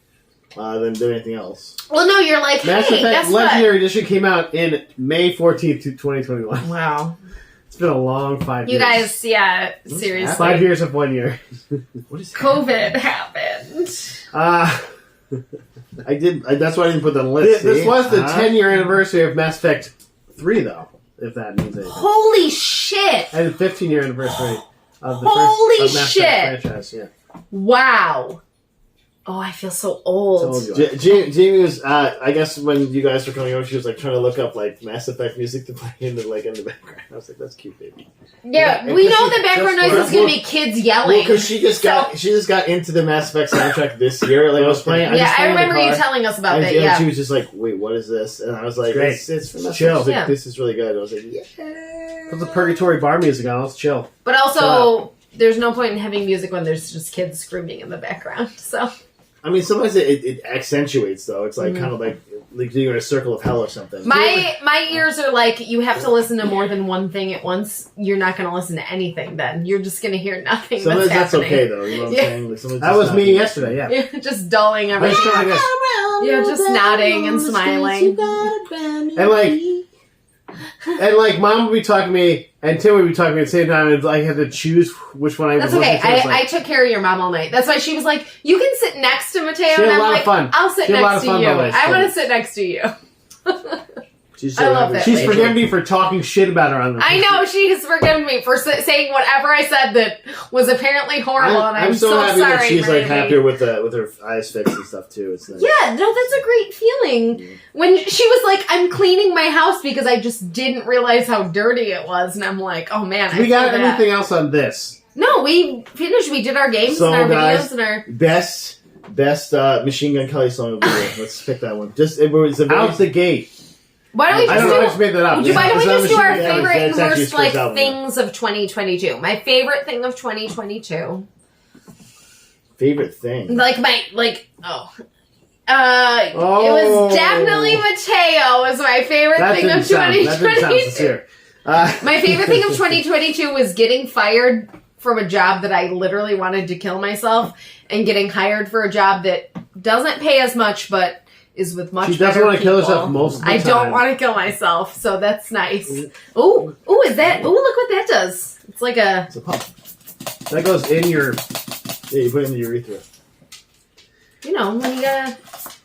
than anything else. Well, no, you're like Mass hey, Effect Legendary Edition came out in May 14th, 2021. Wow. It's been a long 5 years. You guys, yeah, seriously. 5 years of 1 year. What is COVID happened. I did. That's why I didn't put that on the list. This was the 10-year anniversary of Mass Effect 3, though, if that means anything. Holy shit! And the 15-year anniversary of the Holy first Mass shit. Effect franchise. Yeah. Wow. Oh, I feel so old. Jamie was, I guess, when you guys were coming over, she was like trying to look up like Mass Effect music to play in the background. I was like, "That's cute, baby." Yeah, we know the background noise is going to be kids yelling. Because she just got into the Mass Effect soundtrack this year. Like I was playing. I remember you telling us about that. Yeah, she was just like, "Wait, what is this?" And I was like, "It's from Mass chill. Effect. This is really good." I was like, "Yeah." Put the Purgatory bar music on. Let's chill. But also, there's no point in having music when there's just kids screaming in the background. So. I mean, sometimes it accentuates, though. It's like kind of like you're in a circle of hell or something. My ears are like, you have to listen to more than one thing at once. You're not going to listen to anything then. You're just going to hear nothing. Sometimes that's happening. okay, though. You know what I'm saying? Like, that was me yesterday, yeah. You're just dulling everything. You're just nodding and smiling. And like, Mom would be talking to me, and Tim would be talking to me at the same time, and I had to choose which one I was listening to. That's okay. I took care of your mom all night. That's why she was like, you can sit next to Mateo. She had and a I'm lot like, of fun. I'll sit next to you. I want to sit next to you. I love that. She's forgiven me for talking shit about her on the I know, she has forgiven me for saying whatever I said that was apparently horrible, and I'm so happy sorry. That she's like happier with her eyes fixed and stuff too. It's nice. Yeah, no, that's a great feeling. When she was like, "I'm cleaning my house because I just didn't realize how dirty it was," and I'm like, "Oh man, we got anything else on this?" No, we finished. We did our games and our videos and our best Machine Gun Kelly song of the year. Let's pick that one. It was out the gate. Why don't we just I just made that up. Why don't we just do our favorite and worst things of 2022? My favorite thing of 2022. Favorite thing? It was definitely Mateo was my favorite thing of 2022. My favorite thing of 2022 was getting fired from a job that I literally wanted to kill myself and getting hired for a job that doesn't pay as much, but is with much better people. She doesn't want to kill herself most of the time. I don't want to kill myself, so that's nice. Ooh, is that... Ooh, look what that does. It's like a... It's a pump. That goes in your... Yeah, you put it in the urethra. You know, when you gotta...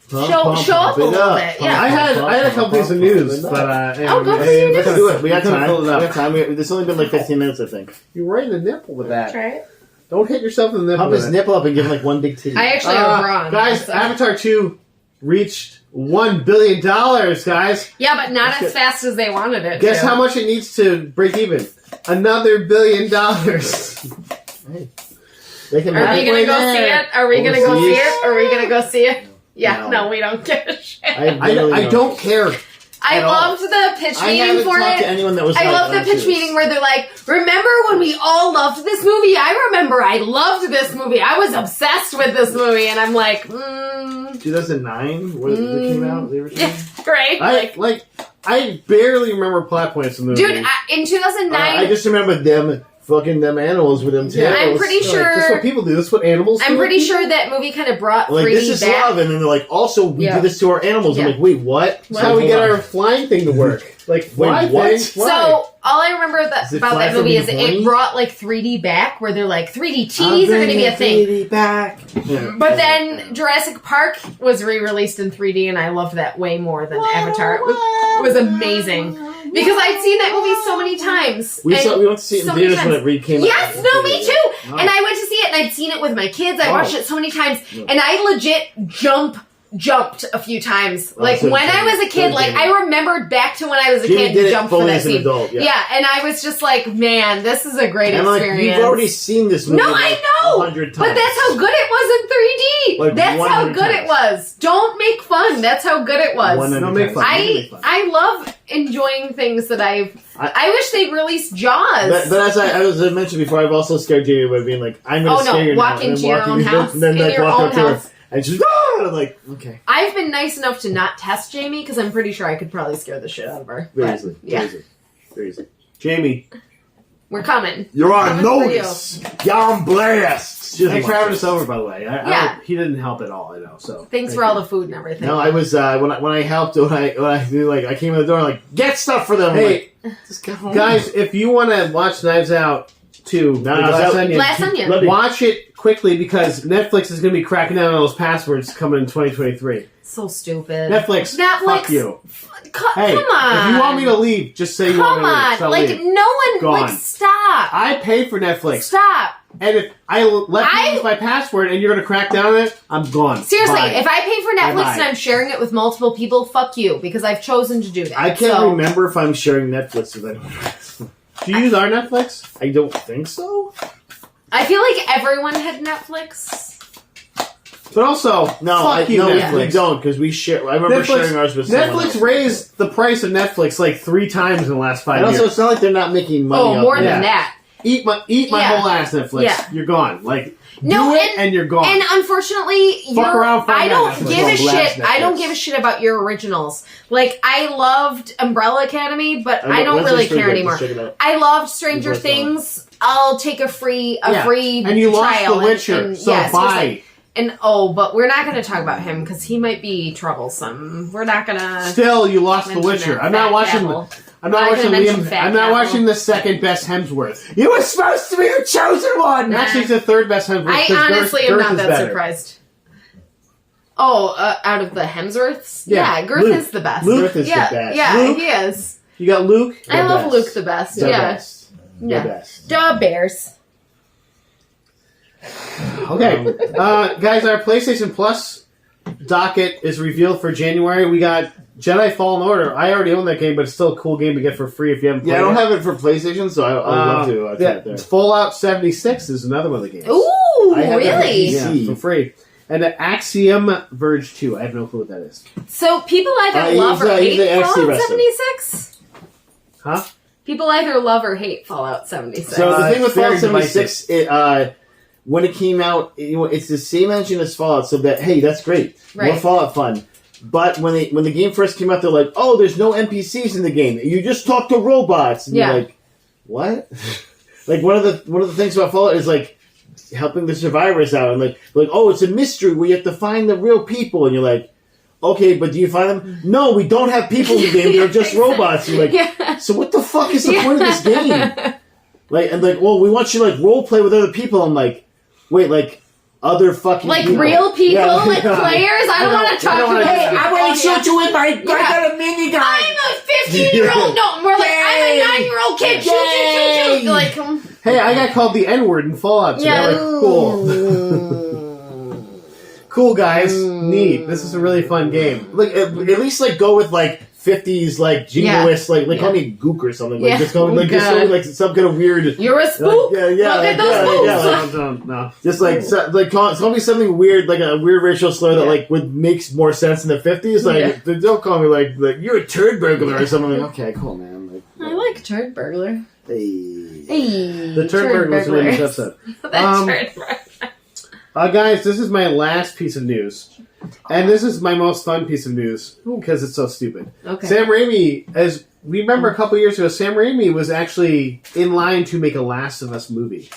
Show up a little bit. Yeah. I had a couple pieces of news, but... go ahead. Let's do it. We got time. There's only been like 15 minutes, I think. You're right in the nipple with that. Try it. Don't hit yourself in the nipple. Pump his nipple up and give him like one big titty. I actually have bronze. Guys, so. Avatar 2... reached $1 billion, guys. Yeah, but not as fast as they wanted it. Guess how much it needs to break even? Another $1 billion. Hey. Are we gonna go see it? Are we gonna go see it? Are we gonna go see it? Yeah, no we don't give a shit. I don't care. I loved the pitch I meeting haven't for talked it. to anyone that was I like, love the pitch meeting where they're like, remember when we all loved this movie? I remember I loved this movie. I was obsessed with this movie. And I'm like, 2009? When it came out? The original? Yeah, right? I barely remember plot points in the movie. Dude, in 2009... I just remember them fucking them animals with them tails. I'm pretty sure... Like, that's what people do. That's what animals do. I'm pretty sure that movie kind of brought 3D this is back. love, and then they're like, also, we do this to our animals. I'm like, wait, what? That's how we get our flying thing to work. Like, fly Wait, what? thing, fly. So, all I remember about that movie is being it horny? brought, 3D back, where they're like, 3D TVs are going to be a thing. Back. Yeah. But then Jurassic Park was re-released in 3D, and I loved that way more than Avatar. It was amazing. Because I'd seen that movie so many times. We went to see it in theaters when it came out. Yes, no, me too. And I went to see it, and I'd seen it with my kids. I watched it so many times, and I legit jumped a few times. Like, when I was a kid, I remembered back to when I was a kid and jumped for that scene. Adult, yeah, and I was just like, man, this is a great and experience. You've already seen this movie I know! 100 times. But that's how good it was in 3D! That's how good it was. Don't make fun. That's how good it was. Don't make fun. I love enjoying things that I wish they'd release Jaws. But as I mentioned before, I've also scared Jamie by being like, I'm going to scare you walk now. into your own house. And then in your walk own up to her. house. And she's, ah! I'm like, okay. I've been nice enough to not test Jamie because I'm pretty sure I could probably scare the shit out of her. Very But, easily. Yeah. Very easy. Jamie. We're coming. You're on Coming for notice. You're on blast. Thanks for having us over, by the way. Yeah. He didn't help at all, I know. So Thanks for all the food and everything. No, I was when I helped when I came in the door, I'm like, get stuff for them. Hey, I'm like, just go home. guys, if you want to watch Knives Out 2, Glass Onion. watch it quickly because Netflix is going to be cracking down on those passwords coming in 2023. So stupid. Netflix, fuck you. Hey, come on. if you want me to leave, just say you want me to leave. So Like, leave. no one, Gone. stop. I pay for Netflix. Stop. And if I let you use my password and you're going to crack down on it, I'm gone. Seriously, Bye. if I pay for Netflix Bye-bye. and I'm sharing it with multiple people, fuck you, because I've chosen to do that. I can't remember if I'm sharing Netflix with anyone. Do you use our Netflix? I don't think so. I feel like everyone had Netflix. But also, fuck you, Netflix. We don't, because we share. I remember sharing ours with someone Netflix else. raised the price of Netflix like 3 times in the last 5 And years. also, it's not like they're not making money. Oh, off more it. than that. Eat my Yeah. whole ass, Netflix. Yeah. You're gone. Like, No, do it and you're gone. And unfortunately, around, find I out don't Netflix. give a Don't blast shit. I don't Netflix. give a shit about your originals. Like, I loved Umbrella Academy, but I don't Wednesday's really pretty care good. anymore. Check it out. I loved Stranger Both Things. I'll take a free and you lost trial. The Witcher, and so yeah, bye. seriously. And but we're not going to talk about him because he might be troublesome. We're not going to. Still, you lost The mention Witcher. that I'm not fat watching. devil. I'm not Not watching gonna mention Liam. Fat I'm not Devil. watching the second best Hemsworth. You were supposed to be the chosen one. Actually, it's the third best Hemsworth. I 'cause honestly am Girth not is that better. surprised. Oh, out of the Hemsworths? Yeah, Girth Luke. is the best. Luke is yeah, the best. Yeah, Luke? he is. You got Luke. I love best. Luke the best. The yeah. best. Yeah. The best. Duh, Bears. Okay, guys, our PlayStation Plus docket is revealed for January. We got Jedi Fallen Order. I already own that game, but it's still a cool game to get for free if you haven't played Yeah, I don't it. have it for PlayStation, so I'd love to. I'll try it there. Fallout 76 is another one of the games. Ooh, I have that really? for Yeah, for free. And the Axiom Verge 2. I have no clue what that is. So people either He's love or he's hate the FC Fallout wrestler. 76? Huh? People either love or hate Fallout 76. So the thing with very Fallout 76, when it came out, it's the same engine as Fallout, so that, hey, that's great. More Right. Fallout fun. But when the game first came out, they're like, oh, there's no NPCs in the game. You just talk to robots. And Yeah. you're like, what? Like, one of the things about Fallout is, like, helping the survivors out. And, like, oh, it's a mystery where you have to find the real people. And you're like, okay, but do you find them? No, we don't have people in the game. They're just robots. And you're like, Yeah. so what the fuck is the point of this game? Like, well, we want you to, like, role play with other people. I'm like, wait, like, other fucking Like people. real people, Yeah, like yeah. players? I don't want to talk to Hey, them. I want to shoot you with my, I got a minigun. I'm a 15-year-old. No, more like I'm a 9-year-old kid. Shoot, shoot, shoot, shoot. Like, Hey, I got called the N-word in Fallout 2. Yeah. Like, cool. Cool, guys. Neat. This is a really fun game. Like, at least, like, go with, like, 50s like jingoist, like call me Gook or something. Like just call me like some kind of weird. You're a spook. Yeah. Look at those spooks. No. Just like call me something weird, like a weird racial slur that like would makes more sense in the 50s. Like don't call me like you're a turd burglar or something. Like, okay, cool, man. Like, I like turd burglar. Hey. The turd burglar was the name of this episode. Turd burglar. Guys, this is my last piece of news. And this is my most fun piece of news because it's so stupid. Okay. Sam Raimi, as we remember a couple years ago, Sam Raimi was actually in line to make a Last of Us movie.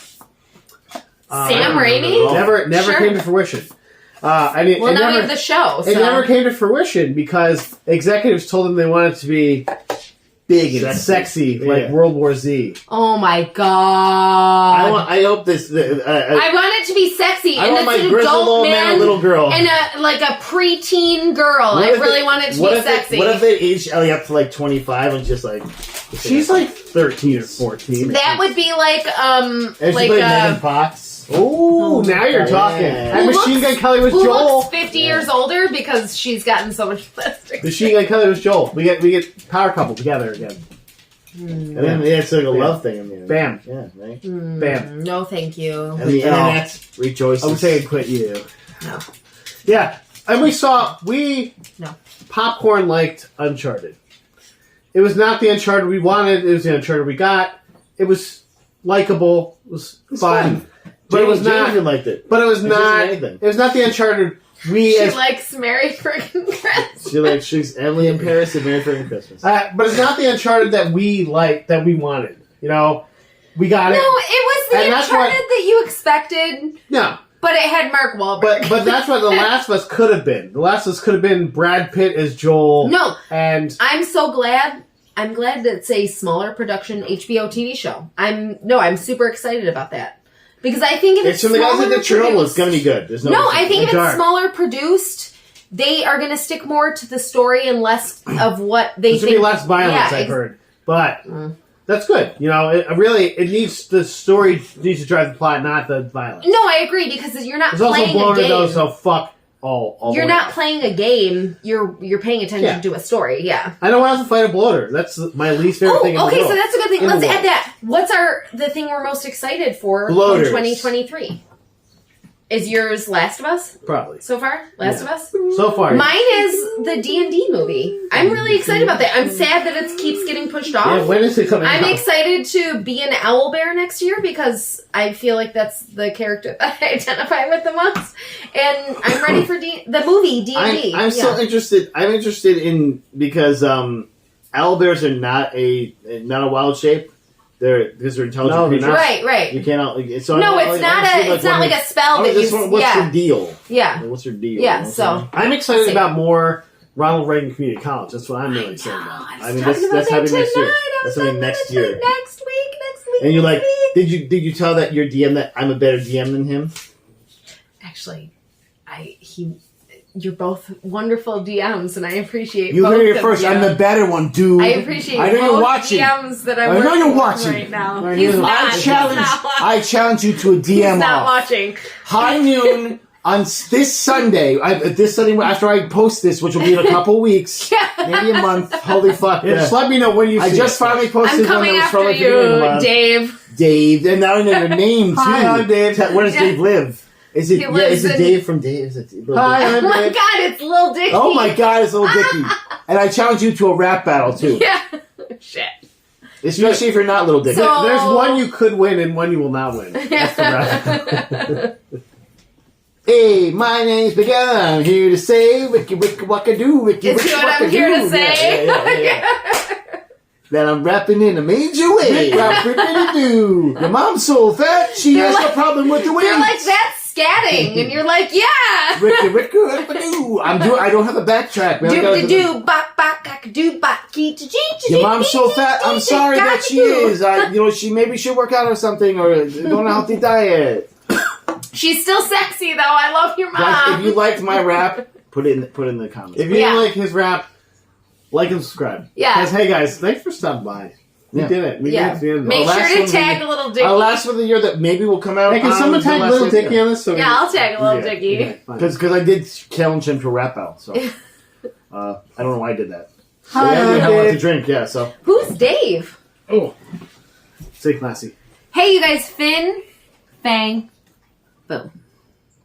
Sam Raimi? Never came to fruition. Now we have the show. It never came to fruition because executives told him they wanted it to be big and sexy like World War Z. Oh my god! I hope this. I want it to be sexy. I and want it's my an grizzled adult old man, a little girl, and a preteen girl. I really want it to be sexy. What if they aged Ellie up to like 25 and just like she's like 13 or 14? That would be like like Megan Fox. Oh, now you're talking. And Machine Gun Kelly was who Joel. Looks 50 years older because she's gotten so much plastic. Machine Gun Kelly was Joel. We get power couple together again. And then it's like a love thing in the end. Bam. Yeah, right? Bam. No, thank you. And the internet rejoices. I'm saying quit you. No. Yeah. And Popcorn liked Uncharted. It was not the Uncharted we wanted. It was the Uncharted we got. It was likable. It was fun. But it was not. Liked it. But it was not. It was not the Uncharted She likes Merry Friggin' Christmas. She's Emily in Paris and Merry Friggin' Christmas. But it's not the Uncharted that we liked, that we wanted. You know, we got it. No, it was the Uncharted that you expected. No. But it had Mark Wahlberg. But that's what The Last of Us could have been. The Last of Us could have been Brad Pitt as Joel. No. And I'm so glad. I'm glad that it's a smaller production HBO TV show. I'm super excited about that. Because I think if it's from the guys at the Chernobyl, it's going to be good. There's no I think if it's smaller produced, they are going to stick more to the story and less of what they think. There's going to be less violence, I've heard. But that's good. You know, the story needs to drive the plot, not the violence. No, I agree, because you're not playing a game. There's also blown though, so fuck all you're not playing a game. You're paying attention to a story. Yeah. I don't want to fight a bloater. That's my least favorite thing in the world. Okay, so that's a good thing. Let's add that. What's the thing we're most excited for in 2023? Is yours Last of Us? Probably. So far? Last of Us? So far. Mine is the D&D movie. I'm really excited about that. I'm sad that it keeps getting pushed off. Yeah, when is it coming out? I'm excited to be an owlbear next year because I feel like that's the character that I identify with the most. And I'm ready for the movie D&D. I'm so interested. I'm interested in because owlbears are not a wild shape. Because they're intelligent creatures. Right. You cannot. So it's not like a spell that you. What's your deal? Yeah. Like, what's your deal? Yeah. So I'm excited about more Ronald Reagan Community College. That's what I'm really excited about. I mean, that's happening next year. That's happening next year. Next week. And you're like, did you tell that your DM that I'm a better DM than him? Actually, you're both wonderful DMs, and I appreciate. You both heard it first. I'm the better one, dude. I appreciate. I know both you're watching. DMs that I know you're watching right now. He's not. I challenge you to a DM. He's not watching. High noon on this Sunday. After I post this, which will be in a couple weeks, maybe a month. Holy fuck! Yeah, just let me know when you. I just finally posted one that was from like you, Dave. Dave, and now I know your name too. Hi, I'm Dave. Where does Dave live? Is it Dave from Dave? Is it Hi, I'm Dave. Oh my Dave. god, it's Lil Dicky. Oh my god, it's Lil Dicky. And I challenge you to a rap battle too. Yeah. Shit. Especially if you're not Lil Dicky. So, there's one you could win and one you will not win. That's the rap. Hey, my name's Big Al. I'm here to say Wiki Wiki Waka Do Wiki Is Wiki what Waka I'm here Do. to say? Yeah. That I'm rapping in a major way. Your mom's so fat, she has a problem with the weight. You're like, that's scatting, and you're like, yeah. I don't have a backtrack, man. Your mom's so fat. I'm sorry that she is. She maybe should work out or something, or go on a healthy diet. She's still sexy, though. I love your mom. Guys, if you liked my rap, put it in the comments. If you didn't like his rap, like and subscribe. Yeah. Because, hey guys, thanks for stopping by. We did it. We did it. Make sure to tag Little Dicky. Our last one of the year that maybe will come out. Hey, can someone tag Little Dicky on this? Yeah, I'll tag Little Dicky. Because I did challenge him to rap out. So I don't know why I did that. So yeah, you have a lot to drink, yeah, so. Who's Dave? Oh. Stay classy. Hey, you guys, Fing Fan Fum.